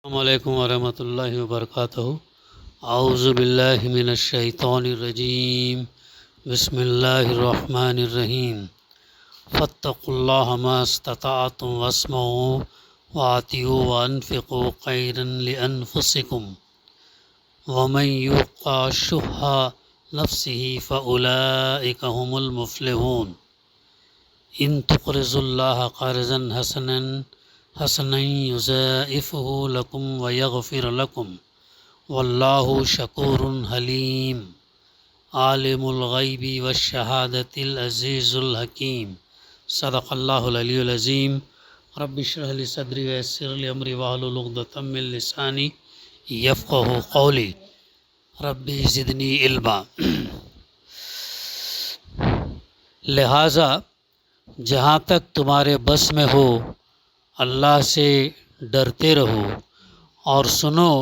السلام علیکم ورحمۃ اللہ وبرکاتہ۔ اعوذ باللہ من الشیطان الرجیم، بسم اللہ الرحمن الرحیم۔ فاتقوا اللہ ما استطعتم واسمعوا واطیعوا وانفقوا خیرا لانفسکم ومن یوق شح نفسہ فاولئک هم المفلحون۔ ان تقرضوا اللہ قرضا حسنا یضاعفہ لکم ویغفر لکم واللہ شکور حلیم۔ عالم الغیب والشہادۃ العزیز الحکیم۔ صدق اللہ العلی العظیم۔ رب اشرح لی صدری ویسر لی امری واحلل عقدۃ من لسانی یفقہوا قولی۔ رب زدنی علما۔ لہٰذا جہاں تک تمہارے بس میں ہو اللہ سے ڈرتے رہو اور سنو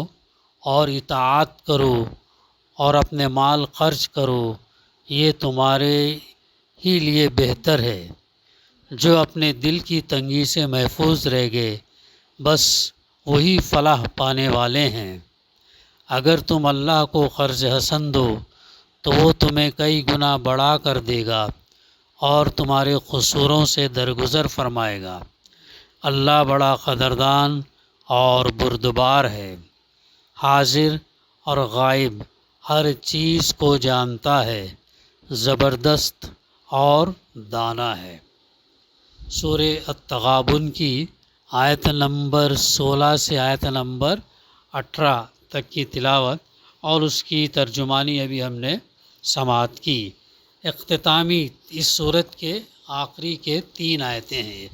اور اطاعت کرو اور اپنے مال خرچ کرو، یہ تمہارے ہی لیے بہتر ہے۔ جو اپنے دل کی تنگی سے محفوظ رہ گئے بس وہی فلاح پانے والے ہیں۔ اگر تم اللہ کو قرض حسن دو تو وہ تمہیں کئی گنا بڑھا کر دے گا اور تمہارے قصوروں سے درگزر فرمائے گا۔ اللہ بڑا قدردان اور بردبار ہے، حاضر اور غائب ہر چیز کو جانتا ہے، زبردست اور دانا ہے۔ سورہ التغابن کی آیت نمبر 16 سے آیت نمبر 18 تک کی تلاوت اور اس کی ترجمانی ابھی ہم نے سماعت کی۔ اختتامی اس سورت کے آخری کے 3 آیتیں ہیں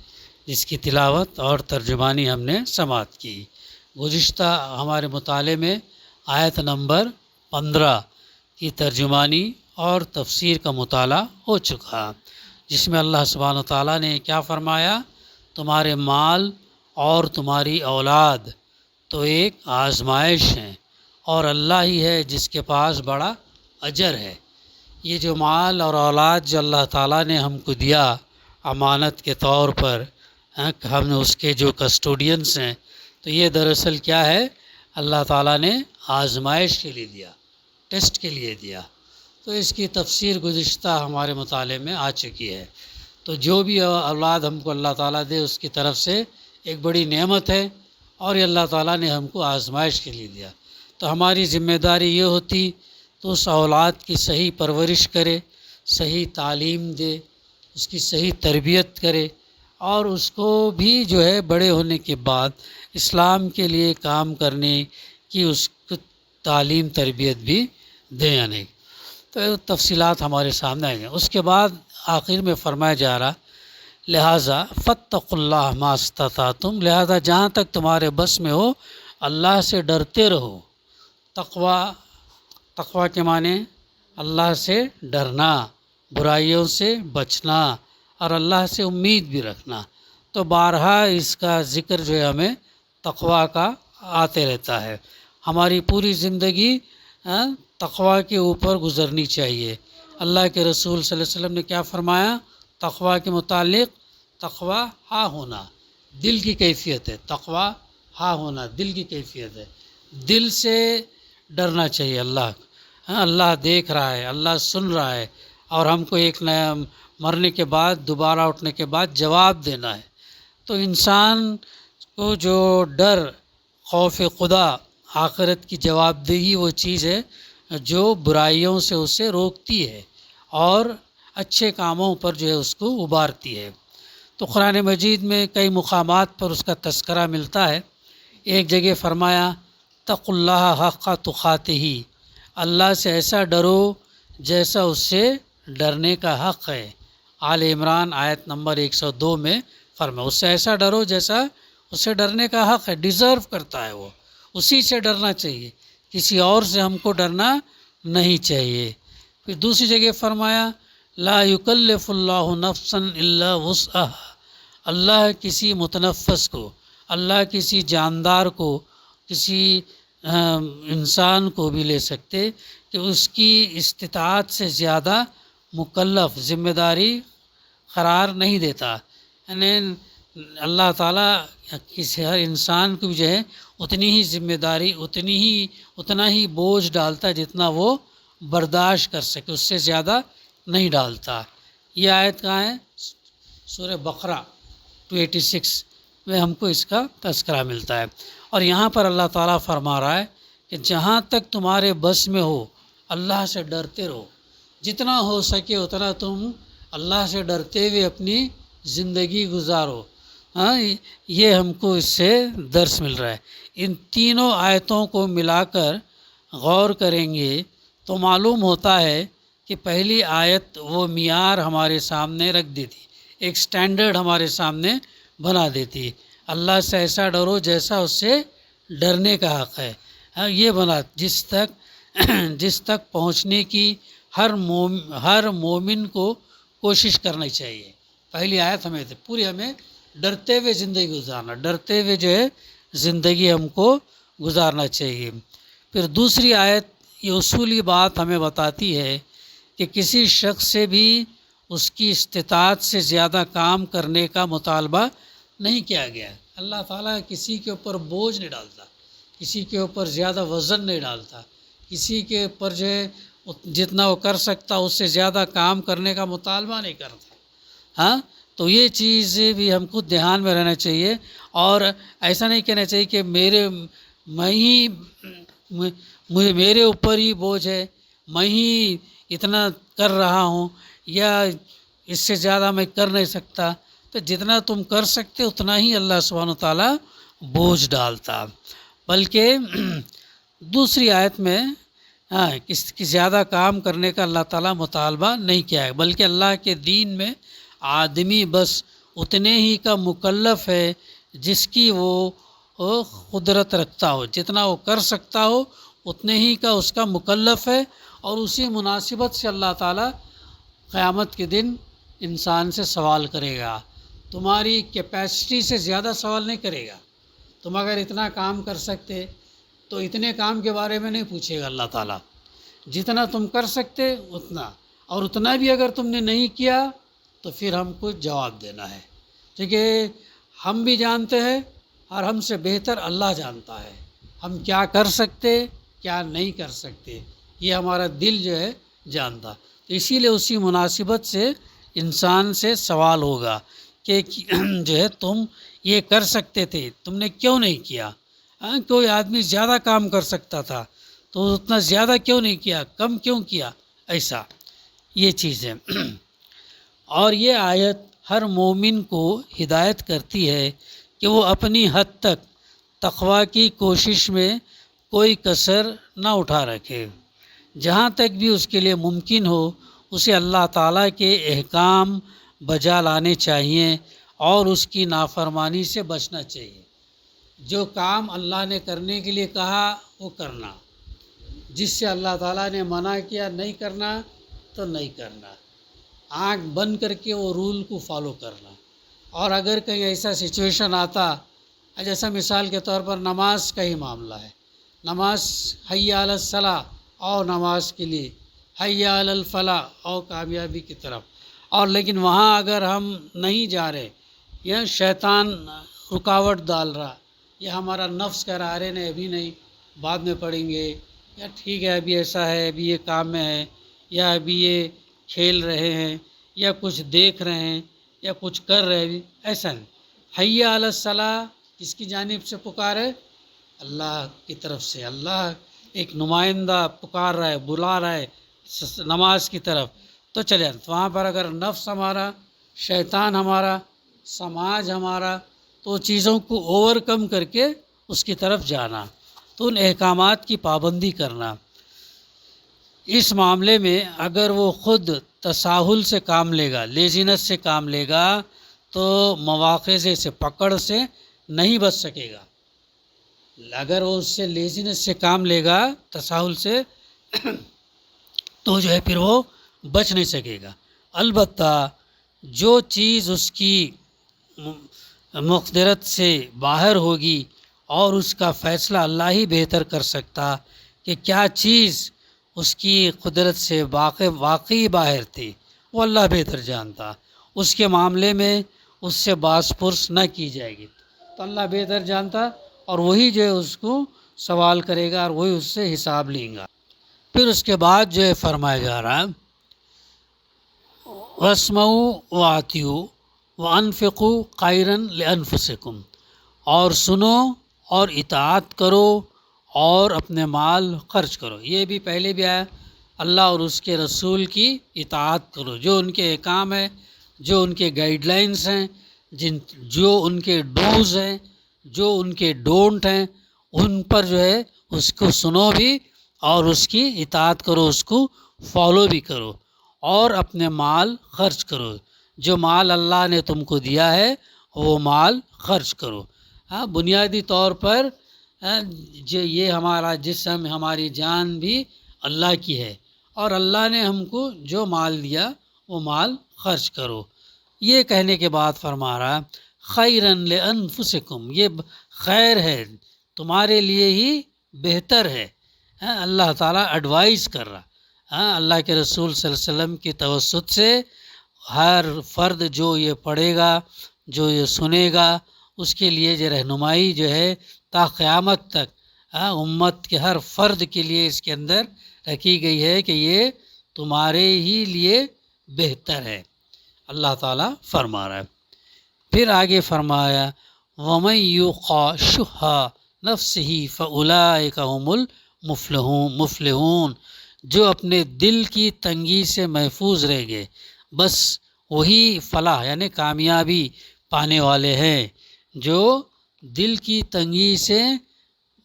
جس کی تلاوت اور ترجمانی ہم نے سماعت کی۔ گزشتہ ہمارے مطالعے میں آیت نمبر 15 کی ترجمانی اور تفسیر کا مطالعہ ہو چکا، جس میں اللہ سبحانہ وتعالیٰ نے کیا فرمایا؟ تمہارے مال اور تمہاری اولاد تو ایک آزمائش ہیں اور اللہ ہی ہے جس کے پاس بڑا اجر ہے۔ یہ جو مال اور اولاد جو اللہ تعالیٰ نے ہم کو دیا امانت کے طور پر، ہم اس کے جو کسٹوڈینس ہیں، تو یہ دراصل کیا ہے؟ اللہ تعالیٰ نے آزمائش کے لیے دیا، ٹیسٹ کے لیے دیا۔ تو اس کی تفسیر گزشتہ ہمارے مطالعے میں آ چکی ہے۔ تو جو بھی اولاد ہم کو اللہ تعالیٰ دے اس کی طرف سے ایک بڑی نعمت ہے اور یہ اللہ تعالیٰ نے ہم کو آزمائش کے لیے دیا۔ تو ہماری ذمہ داری یہ ہوتی تو اس اولاد کی صحیح پرورش کرے، صحیح تعلیم دے، اس کی صحیح تربیت کرے اور اس کو بھی جو ہے بڑے ہونے کے بعد اسلام کے لیے کام کرنے کی اس کو تعلیم تربیت بھی دیں یعنی۔ تو تفصیلات ہمارے سامنے آئیں گے۔ اس کے بعد آخر میں فرمایا جا رہا لہٰذا فاتقوا اللہ ما استطعتم، لہٰذا جہاں تک تمہارے بس میں ہو اللہ سے ڈرتے رہو۔ تقویٰ کے معنی اللہ سے ڈرنا، برائیوں سے بچنا اور اللہ سے امید بھی رکھنا۔ تو بارہا اس کا ذکر جو ہے ہمیں تقویٰ کا آتے رہتا ہے۔ ہماری پوری زندگی تقویٰ کے اوپر گزرنی چاہیے۔ اللہ کے رسول صلی اللہ علیہ وسلم نے کیا فرمایا تقویٰ کے متعلق؟ تقویٰ ہاں ہونا دل کی کیفیت ہے۔ تقویٰ ہاں ہونا دل کی کیفیت ہے، دل سے ڈرنا چاہیے اللہ۔ اللہ دیکھ رہا ہے، اللہ سن رہا ہے اور ہم کو ایک نیا مرنے کے بعد دوبارہ اٹھنے کے بعد جواب دینا ہے۔ تو انسان کو جو ڈر، خوف خدا، آخرت کی جواب دہی وہ چیز ہے جو برائیوں سے اسے روکتی ہے اور اچھے کاموں پر جو ہے اس کو ابھارتی ہے۔ تو قرآن مجید میں کئی مقامات پر اس کا تذکرہ ملتا ہے۔ ایک جگہ فرمایا اتقوا اللہ حق تقاتہ، اللہ سے ایسا ڈرو جیسا اس سے ڈرنے کا حق ہے۔ آل عمران آیت نمبر 102 میں فرمایا اس سے ایسا ڈرو جیسا اس سے ڈرنے کا حق ہے، ڈیزرو کرتا ہے، وہ اسی سے ڈرنا چاہیے، کسی اور سے ہم کو ڈرنا نہیں چاہیے۔ پھر دوسری جگہ فرمایا لا یکلف اللہ نفسا الا وسعها، اللہ کسی متنفس کو، اللہ کسی جاندار کو، کسی انسان کو بھی لے سکتے کہ اس کی استطاعت سے زیادہ مکلف ذمہ داری قرار نہیں دیتا، یعنی اللہ تعالیٰ کسی ہر انسان کو بھی جو ہے اتنی ہی ذمہ داری اتنا ہی بوجھ ڈالتا ہے جتنا وہ برداشت کر سکے، اس سے زیادہ نہیں ڈالتا۔ یہ آیت کہاں ہے؟ سورہ بقرہ 286 میں ہم کو اس کا تذکرہ ملتا ہے۔ اور یہاں پر اللہ تعالیٰ فرما رہا ہے کہ جہاں تک تمہارے بس میں ہو اللہ سے ڈرتے رہو، جتنا ہو سکے اتنا تم اللہ سے ڈرتے ہوئے اپنی زندگی گزارو۔ ہاں، یہ ہم کو اس سے درس مل رہا ہے۔ ان تینوں آیتوں کو ملا کر غور کریں گے تو معلوم ہوتا ہے کہ پہلی آیت وہ معیار ہمارے سامنے رکھ دیتی، ایک سٹینڈرڈ ہمارے سامنے بنا دیتی، اللہ سے ایسا ڈرو جیسا اس سے ڈرنے کا حق ہے۔ ہاں، یہ بنا جس تک پہنچنے کی ہر مومن کو کوشش کرنی چاہیے۔ پہلی آیت ہمیں ڈرتے ہوئے زندگی گزارنا، ڈرتے ہوئے جو ہے زندگی ہم کو گزارنا چاہیے۔ پھر دوسری آیت یہ اصولی بات ہمیں بتاتی ہے کہ کسی شخص سے بھی اس کی استطاعت سے زیادہ کام کرنے کا مطالبہ نہیں کیا گیا۔ اللہ تعالیٰ کسی کے اوپر بوجھ نہیں ڈالتا، کسی کے اوپر زیادہ وزن نہیں ڈالتا، کسی کے اوپر جو ہے جتنا وہ کر سکتا اس سے زیادہ کام کرنے کا مطالبہ نہیں کرتا۔ ہاں، تو یہ چیز بھی ہم کو دھیان میں رہنا چاہیے، اور ایسا نہیں کہنا چاہیے کہ میرے اوپر ہی بوجھ ہے، میں ہی اتنا کر رہا ہوں یا اس سے زیادہ میں کر نہیں سکتا۔ تو جتنا تم کر سکتے اتنا ہی اللہ سبحانہ وتعالیٰ بوجھ ڈالتا۔ بلکہ دوسری آیت میں کس کی زیادہ کام کرنے کا اللہ تعالیٰ مطالبہ نہیں کیا ہے، بلکہ اللہ کے دین میں آدمی بس اتنے ہی کا مکلف ہے جس کی وہ قدرت رکھتا ہو، جتنا وہ کر سکتا ہو اتنے ہی کا اس کا مکلف ہے، اور اسی مناسبت سے اللہ تعالیٰ قیامت کے دن انسان سے سوال کرے گا۔ تمہاری کیپیسٹی سے زیادہ سوال نہیں کرے گا۔ تم اگر اتنا کام کر سکتے تو اتنے کام کے بارے میں نہیں پوچھے گا اللہ تعالیٰ، جتنا تم کر سکتے اتنا، اور اتنا بھی اگر تم نے نہیں کیا تو پھر ہم کو جواب دینا ہے، کیونکہ ہم بھی جانتے ہیں اور ہم سے بہتر اللہ جانتا ہے ہم کیا کر سکتے کیا نہیں کر سکتے، یہ ہمارا دل جو ہے جانتا۔ تو اسی لیے اسی مناسبت سے انسان سے سوال ہوگا کہ جو ہے تم یہ کر سکتے تھے، تم نے کیوں نہیں کیا؟ کوئی آدمی زیادہ کام کر سکتا تھا تو اتنا زیادہ کیوں نہیں کیا، کم کیوں کیا؟ ایسا یہ چیز ہے۔ اور یہ آیت ہر مومن کو ہدایت کرتی ہے کہ وہ اپنی حد تک تقویٰ کی کوشش میں کوئی کسر نہ اٹھا رکھے، جہاں تک بھی اس کے لیے ممکن ہو اسے اللہ تعالیٰ کے احکام بجا لانے چاہیے اور اس کی نافرمانی سے بچنا چاہیے۔ جو کام اللہ نے کرنے کے لیے کہا وہ کرنا، جس سے اللہ تعالیٰ نے منع کیا نہیں کرنا تو نہیں کرنا، آنکھ بند کر کے وہ رول کو فالو کرنا۔ اور اگر کہیں ایسا سچویشن آتا، جیسا مثال کے طور پر نماز کا ہی معاملہ ہے، نماز حی علی الصلاۃ اور نماز کے لیے، حی علی الفلاح اور کامیابی کی طرف، اور لیکن وہاں اگر ہم نہیں جا رہے یا شیطان رکاوٹ ڈال رہا یا ہمارا نفس کہہ رہا ارے نہیں ابھی نہیں بعد میں پڑھیں گے، یا ٹھیک ہے ابھی ایسا ہے ابھی یہ کام میں ہے، یا ابھی یہ کھیل رہے ہیں یا کچھ دیکھ رہے ہیں یا کچھ کر رہے ہیں، ایسا نہیں۔ حی علی الصلاۃ کس کی جانب سے پکار ہے؟ اللہ کی طرف سے، اللہ ایک نمائندہ پکار رہا ہے، بلا رہا ہے نماز کی طرف، تو چلے وہاں پر اگر نفس ہمارا، شیطان ہمارا، سماج ہمارا، تو چیزوں کو اوور کم کر کے اس کی طرف جانا، تو ان احکامات کی پابندی کرنا۔ اس معاملے میں اگر وہ خود تساہل سے کام لے گا، لیزینس سے کام لے گا، تو مواخذے سے، پکڑ سے نہیں بچ سکے گا۔ اگر وہ اس سے لیزینس سے کام لے گا، تساہل سے، تو جو ہے پھر وہ بچ نہیں سکے گا۔ البتہ جو چیز اس کی مقدرت سے باہر ہوگی اور اس کا فیصلہ اللہ ہی بہتر کر سکتا کہ کیا چیز اس کی قدرت سے واقعی باہر تھی، وہ اللہ بہتر جانتا۔ اس کے معاملے میں اس سے باس پرس نہ کی جائے گی۔ تو اللہ بہتر جانتا، اور وہی جو ہے اس کو سوال کرے گا اور وہی اس سے حساب لیں گا۔ پھر اس کے بعد جو ہے فرمایا جا رہا ہے وَاسْمَعُوا وَأَطِیعُوا وَأَنفِقُوا خَیْرًا لِأَنفُسِکُم، اور سنو اور اطاعت کرو اور اپنے مال خرچ کرو۔ یہ بھی پہلے بھی آیا، اللہ اور اس کے رسول کی اطاعت کرو، جو ان کے احکام ہے، جو ان کے گائیڈ لائنس ہیں، جو ان کے ڈوز ہیں، جو ان کے ڈونٹ ہیں، ان پر جو ہے اس کو سنو بھی اور اس کی اطاعت کرو، اس کو فالو بھی کرو، اور اپنے مال خرچ کرو۔ جو مال اللہ نے تم کو دیا ہے وہ مال خرچ کرو۔ بنیادی طور پر جو یہ ہمارا جسم، ہماری جان بھی اللہ کی ہے، اور اللہ نے ہم کو جو مال دیا وہ مال خرچ کرو۔ یہ کہنے کے بعد فرما رہا خیرًا لأنفسکم، یہ خیر ہے، تمہارے لیے ہی بہتر ہے۔ اللہ تعالیٰ ایڈوائز کر رہا، اللہ کے رسول صلی اللہ علیہ وسلم کی توسط سے ہر فرد جو یہ پڑھے گا، جو یہ سنے گا، اس کے لیے جو رہنمائی جو ہے تا قیامت تک امت کے ہر فرد کے لیے اس کے اندر رکھی گئی ہے کہ یہ تمہارے ہی لیے بہتر ہے، اللہ تعالیٰ فرما رہا ہے۔ پھر آگے فرمایا وَمَن یُوقَ شُحَّ نَفْسِهِ فَأُولَٰئِکَ هُمُ المفلحون، جو اپنے دل کی تنگی سے محفوظ رہ گئے، بس وہی فلاح یعنی کامیابی پانے والے ہیں۔ جو دل کی تنگی سے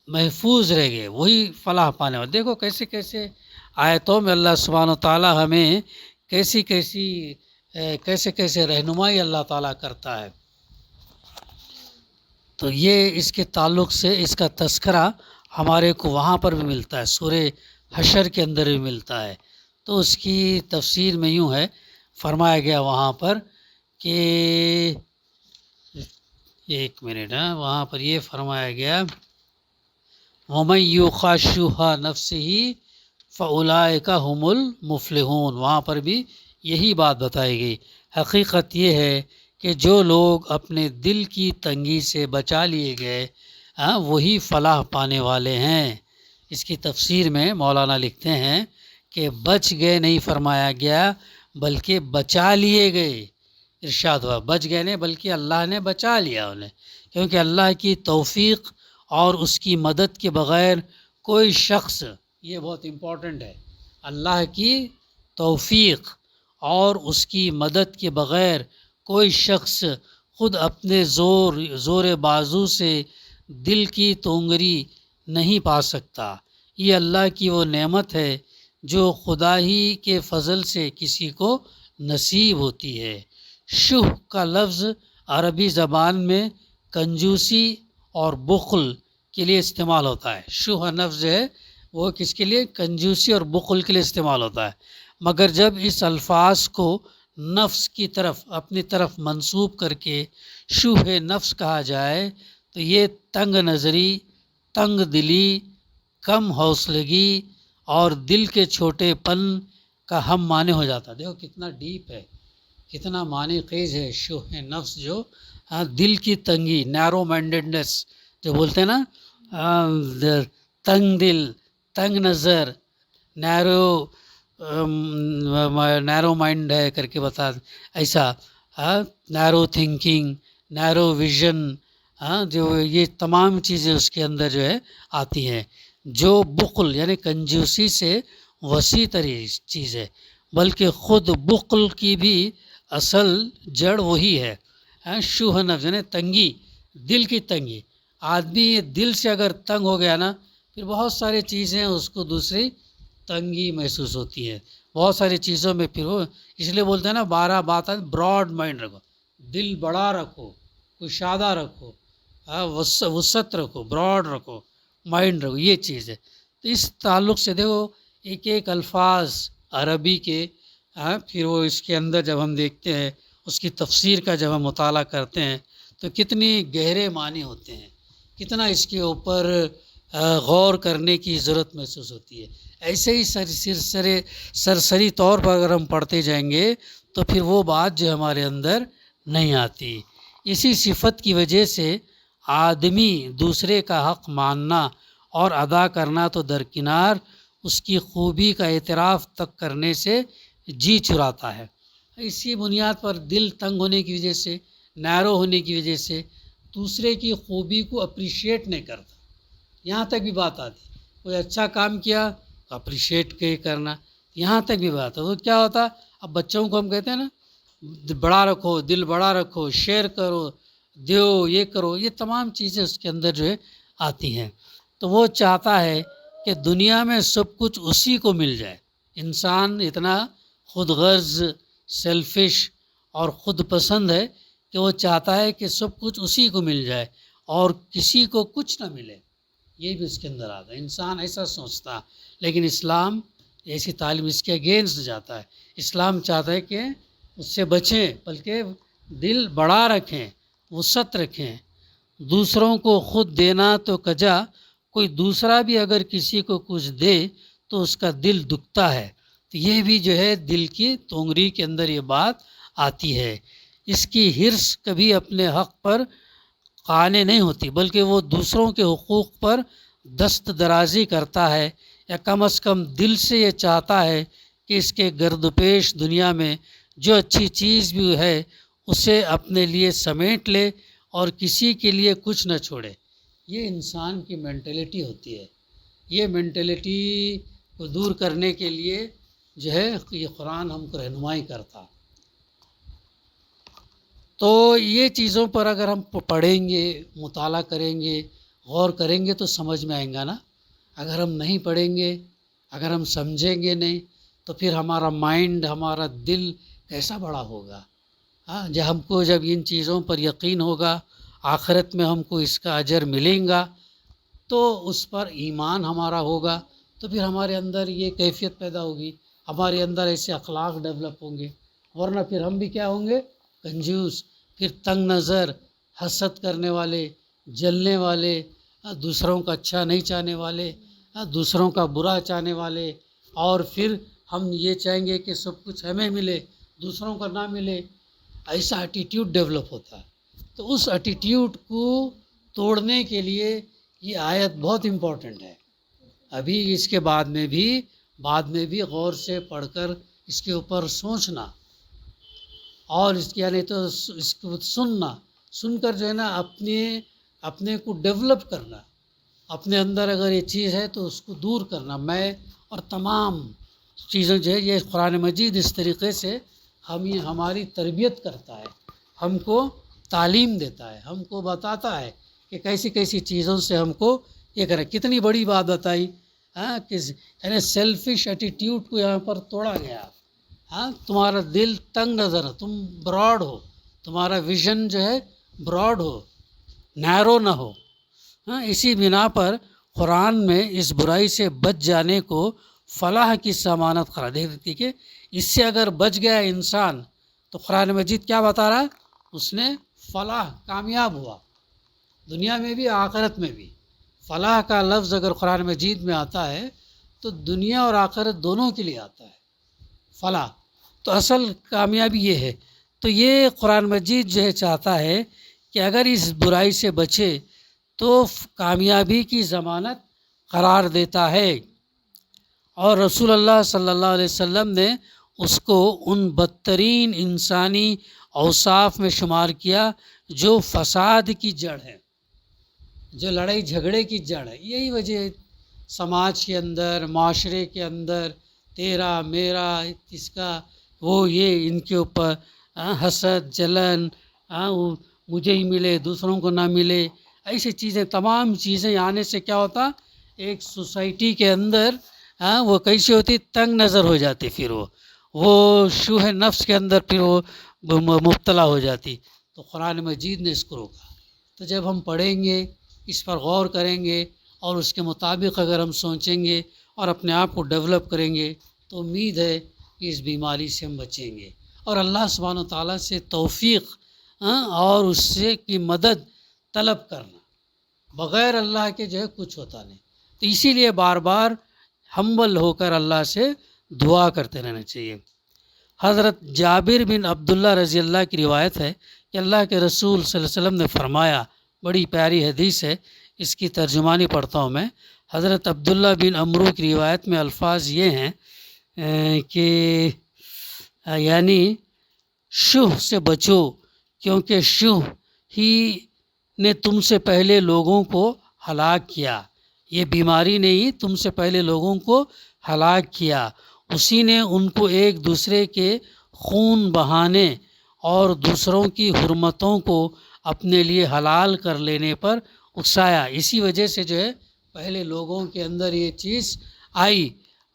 محفوظ رہ گئے وہی فلاح پانے والے۔ دیکھو کیسے کیسے آیتوں میں اللہ سبحانہ وتعالیٰ ہمیں کیسے رہنمائی اللہ تعالیٰ کرتا ہے۔ تو یہ اس کے تعلق سے اس کا تذکرہ ہمارے کو وہاں پر بھی ملتا ہے، سورہ حشر کے اندر بھی ملتا ہے۔ تو اس کی تفسیر میں یوں ہے، فرمایا گیا وہاں پر کہ ایک منٹ وہاں پر یہ فرمایا گیا وَمَن یُوقَ شُحَّ نَفْسِهِ فَأُولَٰئِکَ هُمُ الْمُفْلِحُونَ، وہاں پر بھی یہی بات بتائی گئی۔ حقیقت یہ ہے کہ جو لوگ اپنے دل کی تنگی سے بچا لیے گئے وہی فلاح پانے والے ہیں۔ اس کی تفسیر میں مولانا لکھتے ہیں کہ بچ گئے نہیں فرمایا گیا بلکہ بچا لیے گئے، ارشاد ہوا بچ گئے نہیں بلکہ اللہ نے بچا لیا انہیں، کیونکہ اللہ کی توفیق اور اس کی مدد کے بغیر کوئی شخص، یہ بہت امپورٹنٹ ہے، اللہ کی توفیق اور اس کی مدد کے بغیر کوئی شخص خود اپنے زور بازو سے دل کی تونگری نہیں پا سکتا۔ یہ اللہ کی وہ نعمت ہے جو خدا ہی کے فضل سے کسی کو نصیب ہوتی ہے۔ شح کا لفظ عربی زبان میں کنجوسی اور بخل کے لیے استعمال ہوتا ہے۔ شح نفس ہے وہ کس کے لیے؟ کنجوسی اور بخل کے لیے استعمال ہوتا ہے، مگر جب اس الفاظ کو نفس کی طرف اپنی طرف منسوب کر کے شح نفس کہا جائے تو یہ تنگ نظری، تنگ دلی، کم حوصلگی اور دل کے چھوٹے پن کا ہم معنی ہو جاتا ہے۔ دیکھو کتنا ڈیپ ہے، کتنا معنی خیز ہے شح نفس، جو دل کی تنگی، نیرو مائنڈڈنس جو بولتے ہیں نا، تنگ دل، تنگ نظر، نیرو مائنڈ ہے کر کے بتا، ایسا نیرو تھنکنگ، نیرو ویژن، جو یہ تمام چیزیں اس کے اندر جو ہے آتی ہیں۔ جو بخل یعنی کنجوسی سے وسیع تری چیز ہے، بلکہ خود بخل کی بھی اصل جڑ وہی ہے۔ شح نفس یعنی تنگی، دل کی تنگی۔ آدمی دل سے اگر تنگ ہو گیا نا، پھر بہت ساری چیزیں اس کو دوسری تنگی محسوس ہوتی ہے، بہت ساری چیزوں میں پھر وہ اس لیے بولتے ہیں نا 12 باتیں، براڈ مائنڈ رکھو، دل بڑا رکھو، کشادہ رکھو، وسعت رکھو، براڈ رکھو، مائنڈ رکھو، یہ چیز ہے۔ تو اس تعلق سے دیکھو ایک ایک الفاظ عربی کے، پھر وہ اس کے اندر جب ہم دیکھتے ہیں اس کی تفسیر کا جب ہم مطالعہ کرتے ہیں تو کتنی گہرے معنی ہوتے ہیں، کتنا اس کے اوپر غور کرنے کی ضرورت محسوس ہوتی ہے۔ ایسے ہی سرسری طور پر اگر ہم پڑھتے جائیں گے تو پھر وہ بات جو ہمارے اندر نہیں آتی۔ اسی صفت کی وجہ سے آدمی دوسرے کا حق ماننا اور ادا کرنا تو درکنار، اس کی خوبی کا اعتراف تک کرنے سے جی چراتا ہے۔ اسی بنیاد پر دل تنگ ہونے کی وجہ سے، نیرو ہونے کی وجہ سے دوسرے کی خوبی کو اپریشیٹ نہیں کرتا۔ یہاں تک بھی بات آتی، کوئی اچھا کام کیا تو اپریشیٹ کرنا، یہاں تک بھی بات ہے۔ وہ کیا ہوتا، اب بچوں کو ہم کہتے ہیں نا بڑا رکھو، دل بڑا رکھو، شیئر کرو، دیو، یہ کرو، یہ تمام چیزیں اس کے اندر جو ہے آتی ہیں۔ تو وہ چاہتا ہے کہ دنیا میں سب کچھ اسی کو مل جائے۔ انسان اتنا خود غرض، سیلفش اور خود پسند ہے کہ وہ چاہتا ہے کہ سب کچھ اسی کو مل جائے اور کسی کو کچھ نہ ملے، یہ بھی اس کے اندر آتا ہے۔ انسان ایسا سوچتا، لیکن اسلام ایسی تعلیم اس کے اگینسٹ جاتا ہے۔ اسلام چاہتا ہے کہ اس سے بچیں، بلکہ دل بڑا رکھیں، وسعت رکھیں۔ دوسروں کو خود دینا تو کجا، کوئی دوسرا بھی اگر کسی کو کچھ دے تو اس کا دل دکھتا ہے۔ تو یہ بھی جو ہے دل کی تونگری کے اندر یہ بات آتی ہے۔ اس کی حرص کبھی اپنے حق پر قانع نہیں ہوتی، بلکہ وہ دوسروں کے حقوق پر دست درازی کرتا ہے، یا کم از کم دل سے یہ چاہتا ہے کہ اس کے گرد پیش دنیا میں جو اچھی چیز بھی ہے اسے اپنے لیے سمیٹ لے اور کسی کے لیے کچھ نہ چھوڑے۔ یہ انسان کی مینٹلٹی ہوتی ہے۔ یہ مینٹلٹی کو دور کرنے کے لیے جو ہے یہ قرآن ہم کو رہنمائی کرتا۔ تو یہ چیزوں پر اگر ہم پڑھیں گے، مطالعہ کریں گے، غور کریں گے تو سمجھ میں آئیں گا نا۔ اگر ہم نہیں پڑھیں گے، اگر ہم سمجھیں گے نہیں، تو پھر ہمارا مائنڈ، ہمارا دل کیسا بڑا ہوگا؟ ہاں، جب ان چیزوں پر یقین ہوگا، آخرت میں ہم کو اس کا اجر ملیں گا، تو اس پر ایمان ہمارا ہوگا، تو پھر ہمارے اندر یہ کیفیت پیدا ہوگی، ہمارے اندر ایسے اخلاق ڈیولپ ہوں گے۔ ورنہ پھر ہم بھی کیا ہوں گے؟ کنجوس، پھر تنگ نظر، حسد کرنے والے، جلنے والے، دوسروں کا اچھا نہیں چاہنے والے، دوسروں کا برا چاہنے والے، اور پھر ہم یہ چاہیں گے کہ سب کچھ ہمیں ملے، دوسروں کا نہ ملے۔ ایسا ایٹیٹیوڈ ڈیولپ ہوتا ہے۔ تو اس ایٹیٹیوڈ کو توڑنے کے لیے یہ آیت بہت امپورٹنٹ ہے۔ ابھی اس کے بعد میں بھی غور سے پڑھ کر اس کے اوپر سوچنا، اور اس کے یعنی تو اس کو سن کر جو ہے نا اپنے کو ڈیولپ کرنا، اپنے اندر اگر یہ چیز ہے تو اس کو دور کرنا۔ میں اور تمام چیزیں جو ہے یہ قرآن مجید اس طریقے سے ہماری تربیت کرتا ہے، ہم کو تعلیم دیتا ہے، ہم کو بتاتا ہے کہ کیسی کیسی چیزوں سے ہم کو یہ کریں۔ کتنی بڑی بات بتائی، کہ یعنی سیلفش ایٹیٹیوڈ کو یہاں پر توڑا گیا۔ تمہارا دل تنگ نظر ہے، تم براڈ ہو، تمہارا ویژن جو ہے براڈ ہو، نیرو نہ ہو۔ اسی بنا پر قرآن میں اس برائی سے بچ جانے کو فلاح کی ضمانت قرار دے دیتی کہ اس سے اگر بچ گیا انسان تو قرآن مجید کیا بتا رہا ہے؟ اس نے فلاح، کامیاب ہوا، دنیا میں بھی آخرت میں بھی۔ فلاح کا لفظ اگر قرآن مجید میں آتا ہے تو دنیا اور آخرت دونوں کے لیے آتا ہے فلاح۔ تو اصل کامیابی یہ ہے۔ تو یہ قرآن مجید جو ہے چاہتا ہے کہ اگر اس برائی سے بچے تو کامیابی کی ضمانت قرار دیتا ہے، اور رسول اللہ صلی اللہ علیہ وسلم نے اس کو ان بدترین انسانی اوصاف میں شمار کیا جو فساد کی جڑ ہے، جو لڑائی جھگڑے کی جڑ ہے۔ یہی وجہ ہے سماج کے اندر، معاشرے کے اندر تیرا میرا، اس کا وہ، یہ ان کے اوپر حسد، جلن، مجھے ہی ملے دوسروں کو نہ ملے، ایسی چیزیں، تمام چیزیں آنے سے کیا ہوتا، ایک سوسائٹی کے اندر وہ کیسی ہوتی، تنگ نظر ہو جاتی، پھر وہ شوہ نفس کے اندر پھر وہ مبتلا ہو جاتی۔ تو قرآن مجید نے اس کو روکا۔ تو جب ہم پڑھیں گے، اس پر غور کریں گے اور اس کے مطابق اگر ہم سوچیں گے اور اپنے آپ کو ڈیولپ کریں گے تو امید ہے کہ اس بیماری سے ہم بچیں گے، اور اللہ سبحانہ و تعالیٰ سے توفیق اور اس سے کی مدد طلب کرنا، بغیر اللہ کے جو ہے کچھ ہوتا نہیں۔ تو اسی لیے بار بار ہمبل ہو کر اللہ سے دعا کرتے رہنا چاہیے۔ حضرت جابر بن عبداللہ رضی اللہ کی روایت ہے کہ اللہ کے رسول صلی اللہ علیہ وسلم نے فرمایا، بڑی پیاری حدیث ہے، اس کی ترجمانی پڑھتا ہوں میں۔ حضرت عبداللہ بن عمرو کی روایت میں الفاظ یہ ہیں کہ یعنی شح سے بچو، کیونکہ شح ہی نے تم سے پہلے لوگوں کو ہلاک کیا۔ یہ بیماری نے ہی تم سے پہلے لوگوں کو ہلاک کیا، اسی نے ان کو ایک دوسرے کے خون بہانے اور دوسروں کی حرمتوں کو اپنے لیے حلال کر لینے پر اکسایا۔ اسی وجہ سے جو ہے پہلے لوگوں کے اندر یہ چیز آئی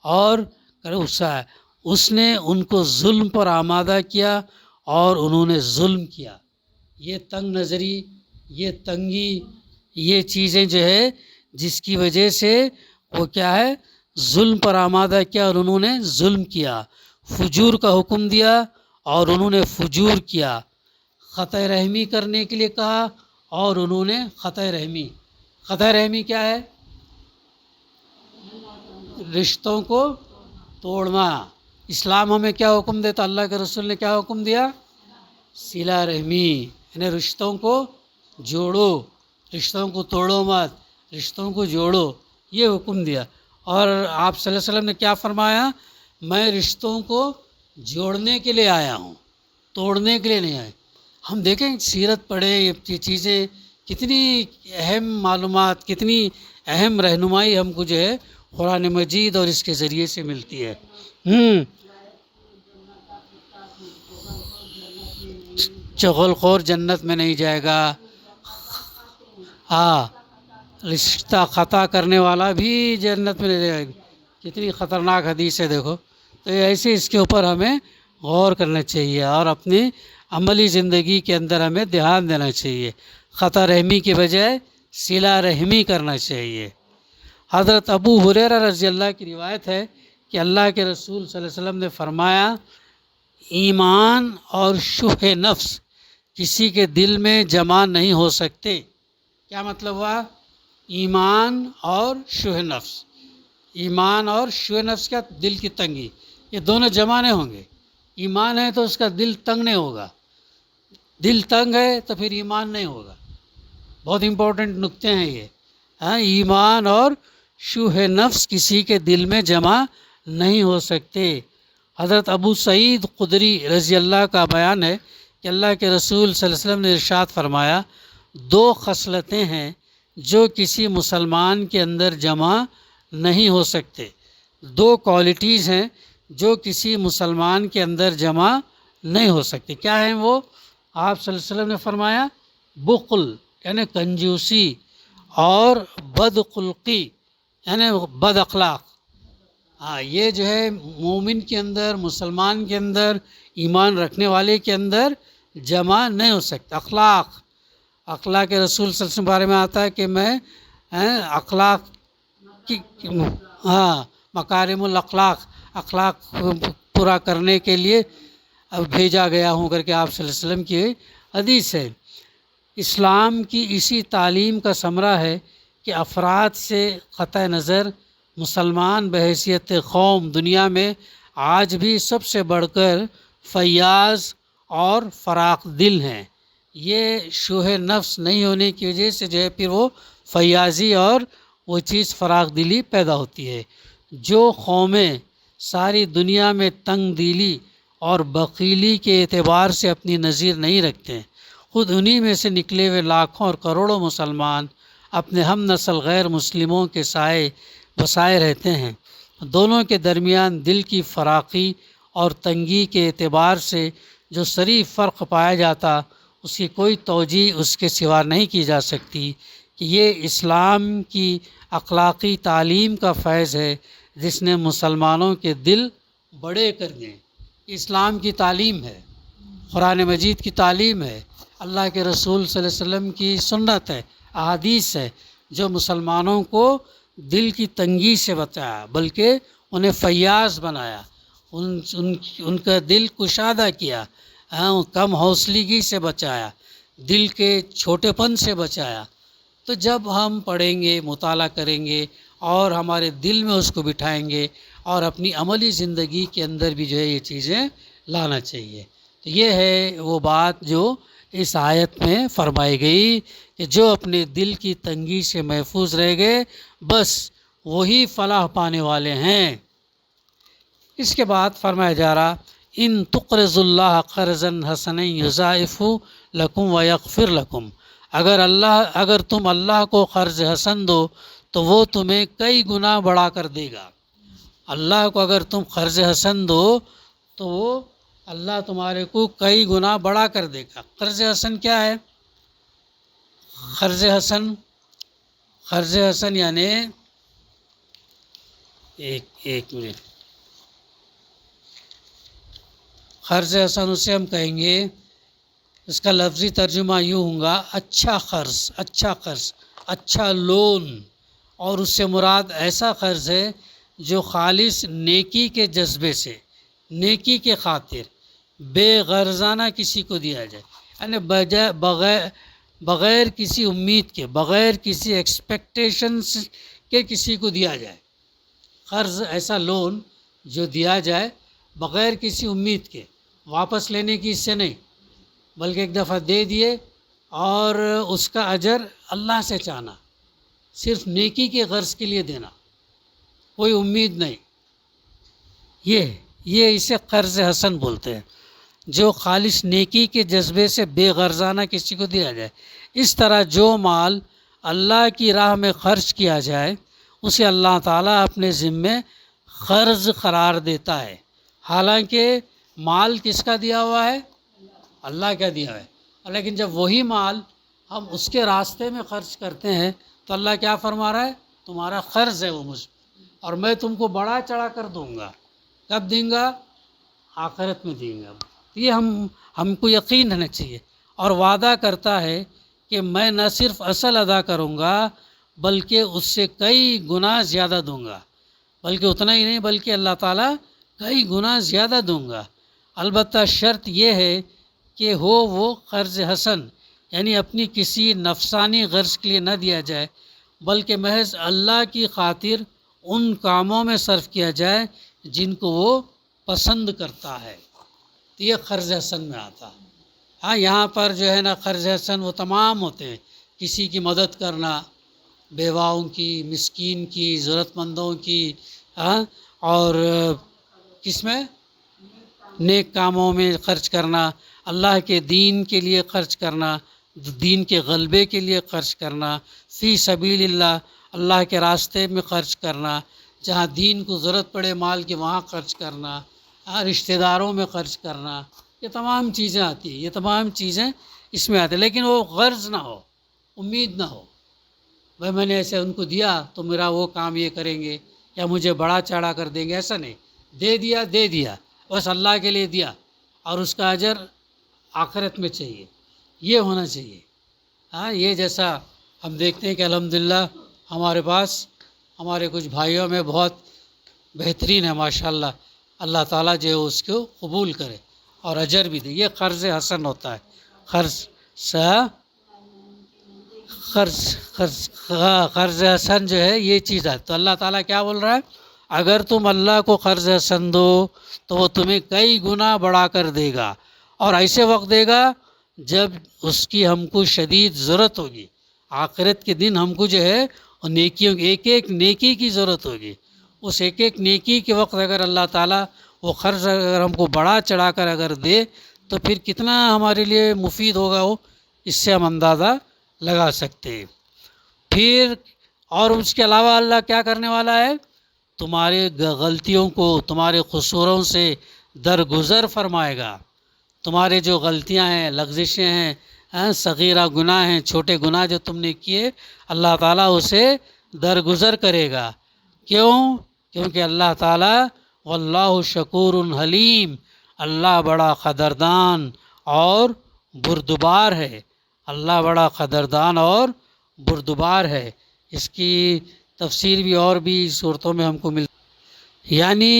اور اکسایا۔ اس نے ان کو ظلم پر آمادہ کیا اور انہوں نے ظلم کیا۔ یہ تنگ نظری، یہ تنگی، یہ چیزیں جو ہے جس کی وجہ سے وہ کیا ہے، ظلم پر آمادہ کیا اور انہوں نے ظلم کیا۔ فجور کا حکم دیا اور انہوں نے فجور کیا۔ خطۂ رحمی کرنے کے لیے کہا اور انہوں نے خطۂ رحمی کیا ہے؟ رشتوں کو توڑنا۔ اسلام ہمیں کیا حکم دیتا؟ اللہ کے رسول نے کیا حکم دیا؟ صلہ رحمی، یعنی رشتوں کو جوڑو، رشتوں کو توڑو مت، رشتوں کو جوڑو، یہ حکم دیا۔ اور آپ صلی اللہ علیہ وسلم نے کیا فرمایا؟ میں رشتوں کو جوڑنے کے لیے آیا ہوں، توڑنے کے لیے نہیں آیا۔ ہم دیکھیں سیرت پڑھیں، یہ چیزیں کتنی اہم معلومات، کتنی اہم رہنمائی ہم کو جو ہے قرآن مجید اور اس کے ذریعے سے ملتی ہے۔ چغل خور جنت میں نہیں جائے گا، رشتہ قطع کرنے والا بھی جنت میں نہیں جائے گا۔ کتنی خطرناک حدیث ہے دیکھو۔ تو ایسے اس کے اوپر ہمیں غور کرنا چاہیے اور اپنی عملی زندگی کے اندر ہمیں دھیان دینا چاہیے۔ قطع رحمی کے بجائے صلہ رحمی کرنا چاہیے۔ حضرت ابو ہریرہ رضی اللہ کی روایت ہے کہ اللہ کے رسول صلی اللہ علیہ وسلم نے فرمایا، ایمان اور شح نفس کسی کے دل میں جمع نہیں ہو سکتے۔ کیا مطلب ہوا؟ ایمان اور شح نفس، ایمان اور شح نفس کا دل کی تنگی، یہ دونوں جمع نہیں ہوں گے۔ ایمان ہے تو اس کا دل تنگ نہیں ہوگا، دل تنگ ہے تو پھر ایمان نہیں ہوگا۔ بہت امپورٹنٹ نکتے ہیں یہ۔ ایمان اور شح نفس کسی کے دل میں جمع نہیں ہو سکتے۔ حضرت ابو سعید خدری رضی اللہ کا بیان ہے کہ اللہ کے رسول صلی اللہ علیہ وسلم نے ارشاد فرمایا، دو خصلتیں ہیں جو کسی مسلمان کے اندر جمع نہیں ہو سکتے، دو کوالٹیز ہیں جو کسی مسلمان کے اندر جمع نہیں ہو سکتے۔ کیا ہیں وہ؟ آپ صلی اللہ علیہ وسلم نے فرمایا، بخل یعنی کنجوسی، اور بدخلقی یعنی بد اخلاق۔ یہ جو ہے مومن کے اندر، مسلمان کے اندر، ایمان رکھنے والے کے اندر جمع نہیں ہو سکتا۔ اخلاق کے رسول صلی اللہ علیہ وسلم کے بارے میں آتا ہے کہ میں اخلاق کی مکارم الاخلاق، اخلاق پورا کرنے کے لیے بھیجا گیا ہوں کر کے آپ صلی اللہ علیہ وسلم کی حدیث ہے۔ اسلام کی اسی تعلیم کا ثمرہ ہے کہ افراد سے قطع نظر مسلمان بحیثیت قوم دنیا میں آج بھی سب سے بڑھ کر فیاض اور فراخ دل ہیں۔ یہ شح نفس نہیں ہونے کی وجہ سے جو ہے پھر وہ فیاضی اور وہ چیز فراخ دلی پیدا ہوتی ہے۔ جو قومیں ساری دنیا میں تنگ دلی اور بخیلی کے اعتبار سے اپنی نظیر نہیں رکھتے، خود انہی میں سے نکلے ہوئے لاکھوں اور کروڑوں مسلمان اپنے ہم نسل غیر مسلموں کے سائے بسائے رہتے ہیں۔ دونوں کے درمیان دل کی فراخی اور تنگی کے اعتبار سے جو صریح فرق پایا جاتا، اس کی کوئی توجیہ اس کے سوا نہیں کی جا سکتی کہ یہ اسلام کی اخلاقی تعلیم کا فیض ہے جس نے مسلمانوں کے دل بڑے کر دیے۔ اسلام کی تعلیم ہے، قرآن مجید کی تعلیم ہے، اللہ کے رسول صلی اللہ علیہ وسلم کی سنت ہے، احادیث ہے، جو مسلمانوں کو دل کی تنگی سے بچایا بلکہ انہیں فیاض بنایا، ان کا دل کشادہ کیا، کم حوصلگی سے بچایا، دل کے چھوٹے پن سے بچایا۔ تو جب ہم پڑھیں گے، مطالعہ کریں گے اور ہمارے دل میں اس کو بٹھائیں گے اور اپنی عملی زندگی کے اندر بھی جو ہے یہ چیزیں لانا چاہیے۔ تو یہ ہے وہ بات جو اس آیت میں فرمائی گئی کہ جو اپنے دل کی تنگی سے محفوظ رہ گئے بس وہی فلاح پانے والے ہیں۔ اس کے بعد فرمایا جا رہا ان تقرض اللہ قرضا حسنا یضاعف لکم ویغفر لکم، اگر تم اللہ کو قرض حسن دو تو وہ تمہیں کئی گنا بڑھا کر دے گا۔ اللہ کو اگر تم قرض حسن دو تو وہ اللہ تمہارے کو کئی گنا بڑھا کر دے گا۔ قرض حسن کیا ہے؟ قرض حسن یعنی ایک منٹ، قرض حسن اسے ہم کہیں گے، اس کا لفظی ترجمہ یوں ہوگا اچھا قرض، اچھا لون، اور اس سے مراد ایسا قرض ہے جو خالص نیکی کے جذبے سے، نیکی کے خاطر بے غرضانہ کسی کو دیا جائے، یعنی بغیر کسی امید کے، بغیر کسی ایکسپیکٹیشنز کے کسی کو دیا جائے۔ قرض ایسا لون جو دیا جائے بغیر کسی امید کے، واپس لینے کی اس سے نہیں، بلکہ ایک دفعہ دے دیے اور اس کا اجر اللہ سے چاہنا، صرف نیکی کے غرض کے لیے دینا، کوئی امید نہیں، یہ اسے قرض حسن بولتے ہیں، جو خالص نیکی کے جذبے سے بے غرضانہ کسی کو دیا جائے۔ اس طرح جو مال اللہ کی راہ میں خرچ کیا جائے اسے اللہ تعالیٰ اپنے ذمے قرض قرار دیتا ہے، حالانکہ مال کس کا دیا ہوا ہے؟ اللہ کا دیا ہوا ہے، لیکن جب وہی مال ہم اس کے راستے میں خرچ کرتے ہیں تو اللہ کیا فرما رہا ہے؟ تمہارا قرض ہے وہ مجھ پر، اور میں تم کو بڑا چڑھا کر دوں گا۔ کب دیں گا؟ آخرت میں دیں گا۔ یہ ہم کو یقین رہنا چاہیے، اور وعدہ کرتا ہے کہ میں نہ صرف اصل ادا کروں گا بلکہ اس سے کئی گنا زیادہ دوں گا، بلکہ اتنا ہی نہیں بلکہ اللہ تعالیٰ کئی گنا زیادہ دوں گا۔ البتہ شرط یہ ہے کہ وہ قرض حسن، یعنی اپنی کسی نفسانی غرض کے لیے نہ دیا جائے بلکہ محض اللہ کی خاطر ان کاموں میں صرف کیا جائے جن کو وہ پسند کرتا ہے، تو یہ قرض حسن میں آتا ہے۔ ہاں یہاں پر جو ہے نا قرض حسن وہ تمام ہوتے ہیں، کسی کی مدد کرنا، بیواؤں کی، مسکین کی، ضرورت مندوں کی، اور کس میں؟ نیک کاموں میں خرچ کرنا، اللہ کے دین کے لیے خرچ کرنا، دین کے غلبے کے لیے خرچ کرنا، فی سبیل اللہ، اللہ کے راستے میں خرچ کرنا، جہاں دین کو ضرورت پڑے مال کی وہاں خرچ کرنا، رشتہ داروں میں خرچ کرنا، یہ تمام چیزیں آتی ہیں، یہ تمام چیزیں اس میں آتی ہیں، لیکن وہ غرض نہ ہو، امید نہ ہو، بھائی میں نے ایسے ان کو دیا تو میرا وہ کام یہ کریں گے یا مجھے بڑا چڑھا کر دیں گے، ایسا نہیں، دے دیا بس اللہ کے لیے دیا، اور اس کا اجر آخرت میں چاہیے، یہ ہونا چاہیے۔ یہ جیسا ہم دیکھتے ہیں کہ الحمدللہ ہمارے پاس ہمارے کچھ بھائیوں میں بہت بہترین ہے ماشاءاللہ، اللہ تعالیٰ جو ہے اس کو قبول کرے اور اجر بھی دے، یہ قرض حسن ہوتا ہے۔ قرض حسن جو ہے یہ چیز ہے، تو اللہ تعالیٰ کیا بول رہا ہے؟ اگر تم اللہ کو قرض حسن دو تو وہ تمہیں کئی گنا بڑھا کر دے گا، اور ایسے وقت دے گا جب اس کی ہم کو شدید ضرورت ہوگی۔ آخرت کے دن ہم کو جو ہے نیکیوں ایک نیکی کی ضرورت ہوگی، اس ایک نیکی کے وقت اگر اللہ تعالیٰ وہ قرض اگر ہم کو بڑھا چڑھا کر اگر دے تو پھر کتنا ہمارے لیے مفید ہوگا، وہ اس سے ہم اندازہ لگا سکتے ہیں۔ پھر اور اس کے علاوہ اللہ کیا کرنے والا ہے؟ تمہارے غلطیوں کو، تمہارے قصوروں سے درگزر فرمائے گا۔ تمہارے جو غلطیاں ہیں، لغزشیں ہیں، صغیرہ گناہ ہیں، چھوٹے گناہ جو تم نے کیے، اللہ تعالیٰ اسے درگزر کرے گا۔ کیونکہ اللہ تعالیٰ واللہ شکور حلیم، اللہ بڑا قدردان اور بردبار ہے، اللہ بڑا قدردان اور بردبار ہے۔ اس کی تفسیر بھی اور بھی صورتوں میں ہم کو یعنی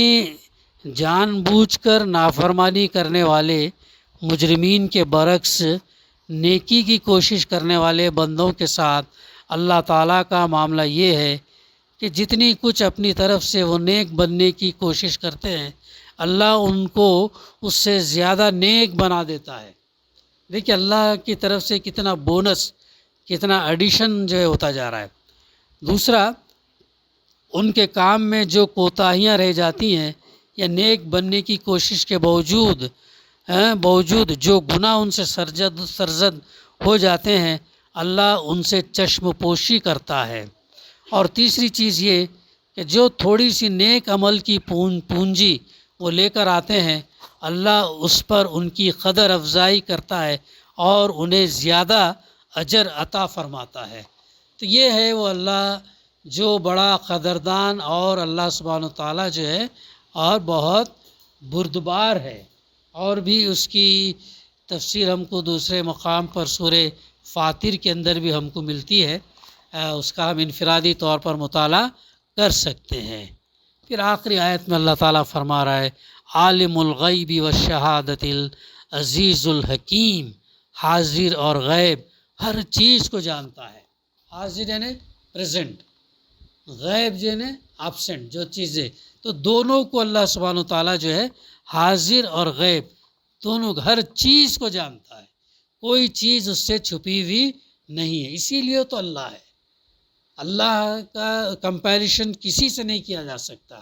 جان بوجھ کر نافرمانی کرنے والے مجرمین کے برعکس نیکی کی کوشش کرنے والے بندوں کے ساتھ اللہ تعالیٰ کا معاملہ یہ ہے کہ جتنی کچھ اپنی طرف سے وہ نیک بننے کی کوشش کرتے ہیں، اللہ ان کو اس سے زیادہ نیک بنا دیتا ہے۔ دیکھیے اللہ کی طرف سے کتنا بونس، کتنا ایڈیشن جو ہے ہوتا جا رہا ہے۔ دوسرا، ان کے کام میں جو کوتاہیاں رہ جاتی ہیں یا نیک بننے کی کوشش کے باوجود جو گناہ ان سے سرزد ہو جاتے ہیں، اللہ ان سے چشم پوشی کرتا ہے۔ اور تیسری چیز یہ کہ جو تھوڑی سی نیک عمل کی پونجی وہ لے کر آتے ہیں، اللہ اس پر ان کی قدر افزائی کرتا ہے اور انہیں زیادہ اجر عطا فرماتا ہے۔ تو یہ ہے وہ اللہ جو بڑا قدردان اور اللہ سبحانہ و تعالیٰ جو ہے اور بہت بردبار ہے۔ اور بھی اس کی تفسیر ہم کو دوسرے مقام پر سورہ فاطر کے اندر بھی ہم کو ملتی ہے، اس کا ہم انفرادی طور پر مطالعہ کر سکتے ہیں۔ پھر آخری آیت میں اللہ تعالیٰ فرما رہا ہے عالم الغیب والشہادت العزیز الحکیم، حاضر اور غیب ہر چیز کو جانتا ہے۔ حاضر یعنی پریزنٹ، غیب جو ہے ایبسنٹ جو چیزیں، تو دونوں کو اللہ سبحانہ و تعالیٰ جو ہے حاضر اور غیب دونوں ہر چیز کو جانتا ہے، کوئی چیز اس سے چھپی ہوئی نہیں ہے۔ اسی لیے تو اللہ ہے، اللہ کا کمپیریشن کسی سے نہیں کیا جا سکتا۔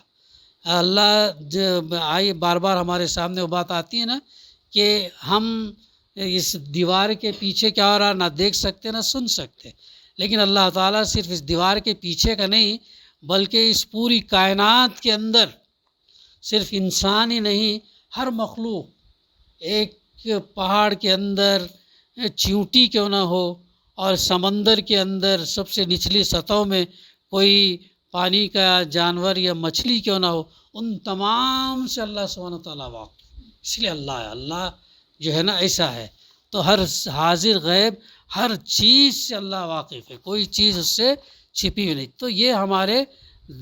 اللہ آئی بار بار ہمارے سامنے وہ بات آتی ہے نا کہ ہم اس دیوار کے پیچھے کیا ہو رہا نہ دیکھ سکتے نہ سن سکتے، لیکن اللہ تعالیٰ صرف اس دیوار کے پیچھے کا نہیں بلکہ اس پوری کائنات کے اندر صرف انسان ہی نہیں، ہر مخلوق، ایک پہاڑ کے اندر چیونٹی کیوں نہ ہو اور سمندر کے اندر سب سے نچلی سطحوں میں کوئی پانی کا جانور یا مچھلی کیوں نہ ہو، ان تمام سے اللہ سبحانہ تعالیٰ واقف، اس لیے اللہ ہے۔ اللہ جو ہے نا ایسا ہے، تو ہر حاضر غیب ہر چیز سے اللہ واقف ہے، کوئی چیز اس سے چھپی ہوئی نہیں۔ تو یہ ہمارے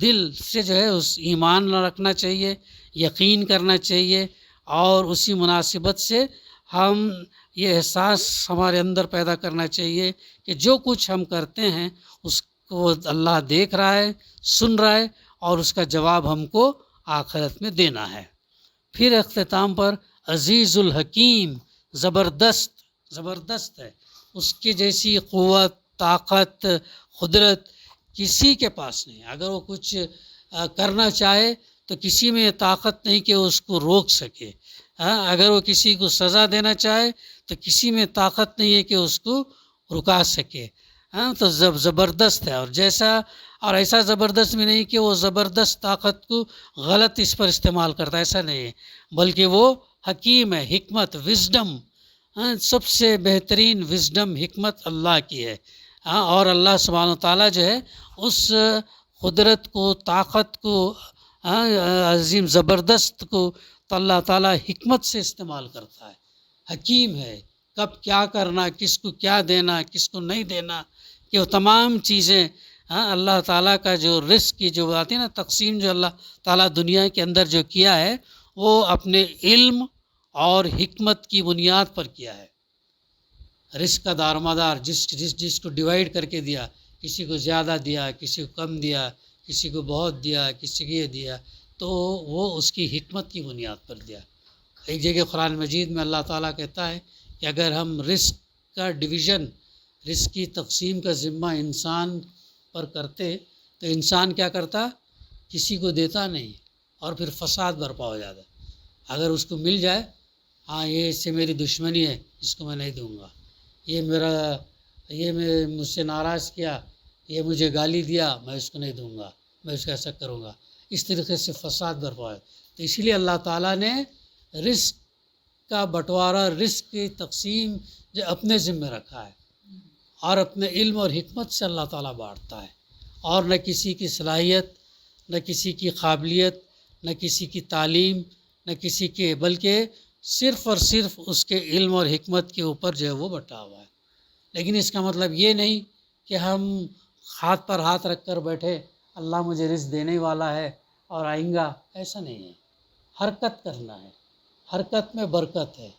دل سے جو ہے اس ایمان رکھنا چاہیے، یقین کرنا چاہیے، اور اسی مناسبت سے ہم یہ احساس ہمارے اندر پیدا کرنا چاہیے کہ جو کچھ ہم کرتے ہیں اس کو اللہ دیکھ رہا ہے، سن رہا ہے، اور اس کا جواب ہم کو آخرت میں دینا ہے۔ پھر اختتام پر عزیز الحکیم، زبردست ہے، اس کے جیسی قوت، طاقت، قدرت کسی کے پاس نہیں۔ اگر وہ کچھ کرنا چاہے تو کسی میں طاقت نہیں کہ اس کو روک سکے، اگر وہ کسی کو سزا دینا چاہے تو کسی میں طاقت نہیں ہے کہ اس کو رکا سکے۔ تو زبردست ہے، اور ایسا زبردست بھی نہیں کہ وہ زبردست طاقت کو غلط اس پر استعمال کرتا ہے، ایسا نہیں ہے، بلکہ وہ حکیم ہے، حکمت، وزڈم، سب سے بہترین وزڈم حکمت اللہ کی ہے۔ اور اللہ سبحانہ تعالیٰ جو ہے اس قدرت کو، طاقت کو، عظیم زبردست کو تو اللہ تعالیٰ حکمت سے استعمال کرتا ہے، حکیم ہے، کب کیا کرنا، کس کو کیا دینا، کس کو نہیں دینا، کہ وہ تمام چیزیں اللہ تعالیٰ کا جو رزق کی جو آتی ہے نا تقسیم، جو اللہ تعالیٰ دنیا کے اندر جو کیا ہے وہ اپنے علم اور حکمت کی بنیاد پر کیا ہے۔ رزق کا دارمدار جس کو ڈیوائیڈ کر کے دیا، کسی کو زیادہ دیا، کسی کو کم دیا، کسی کو بہت دیا، کسی کو یہ دیا، تو وہ اس کی حکمت کی بنیاد پر دیا۔ ایک جگہ قرآن مجید میں اللہ تعالیٰ کہتا ہے کہ اگر ہم رزق کا ڈویژن، رزق کی تقسیم کا ذمہ انسان پر کرتے تو انسان کیا کرتا؟ کسی کو دیتا نہیں، اور پھر فساد برپا ہو جاتا۔ اگر اس کو مل جائے، ہاں یہ اس سے میری دشمنی ہے، اس کو میں نہیں دوں گا، یہ مجھ سے ناراض کیا، یہ مجھے گالی دیا، میں اس کو نہیں دوں گا، میں اس کا ایسا کروں گا، اس طریقے سے فساد برپا ہے۔ تو اس لیے اللہ تعالیٰ نے رزق کا بٹوارہ، رزق کی تقسیم جو اپنے ذمہ رکھا ہے، اور اپنے علم اور حکمت سے اللہ تعالیٰ بانٹتا ہے، اور نہ کسی کی صلاحیت، نہ کسی کی قابلیت، نہ کسی کی تعلیم، نہ کسی کے، بلکہ صرف اور صرف اس کے علم اور حکمت کے اوپر جو ہے وہ بٹا ہوا ہے۔ لیکن اس کا مطلب یہ نہیں کہ ہم ہاتھ پر ہاتھ رکھ کر بیٹھے، اللہ مجھے رزق دینے والا ہے اور آئیں گا، ایسا نہیں ہے۔ حرکت کرنا ہے، حرکت میں برکت ہے،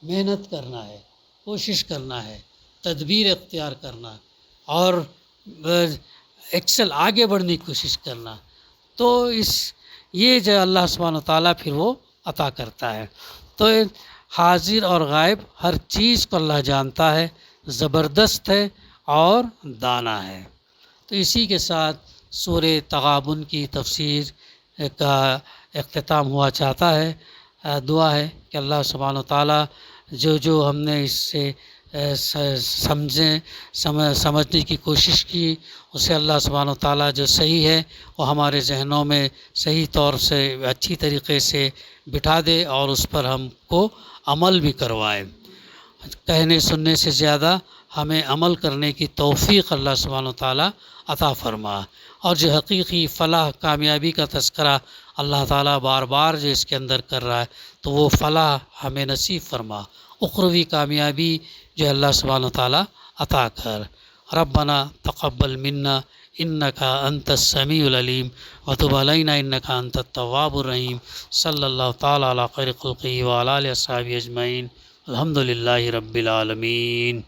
محنت کرنا ہے، کوشش کرنا ہے، تدبیر اختیار کرنا، اور آگے بڑھنے کی کوشش کرنا، تو یہ جو اللہ سبحانہ و تعالیٰ پھر وہ عطا کرتا ہے۔ تو حاضر اور غائب ہر چیز کو اللہ جانتا ہے، زبردست ہے اور دانا ہے۔ تو اسی کے ساتھ سورہ تغابن کی تفسیر کا اختتام ہوا چاہتا ہے۔ دعا ہے کہ اللہ سبحانہ و تعالیٰ جو ہم نے اس سے سمجھنے کی کوشش کی، اسے اللہ سبحانہ و تعالیٰ جو صحیح ہے وہ ہمارے ذہنوں میں صحیح طور سے اچھی طریقے سے بٹھا دے اور اس پر ہم کو عمل بھی کروائے۔ کہنے سننے سے زیادہ ہمیں عمل کرنے کی توفیق اللہ سبحانہ و تعالیٰ عطا فرما، اور جو حقیقی فلاح کامیابی کا تذکرہ اللہ تعالیٰ بار بار جو اس کے اندر کر رہا ہے تو وہ فلاح ہمیں نصیب فرما، اخروی کامیابی جو اللہ سبحانہ و تعالیٰ عطا کر۔ ربنا تقبل منا انک انت السمیع العلیم وتب علینا انک انت التواب الرحیم۔ صلی اللہ تعالیٰ علی خیر خلقہ وعلی آلہ وصحبہ اجمعین۔ الحمد للہ رب العالمین۔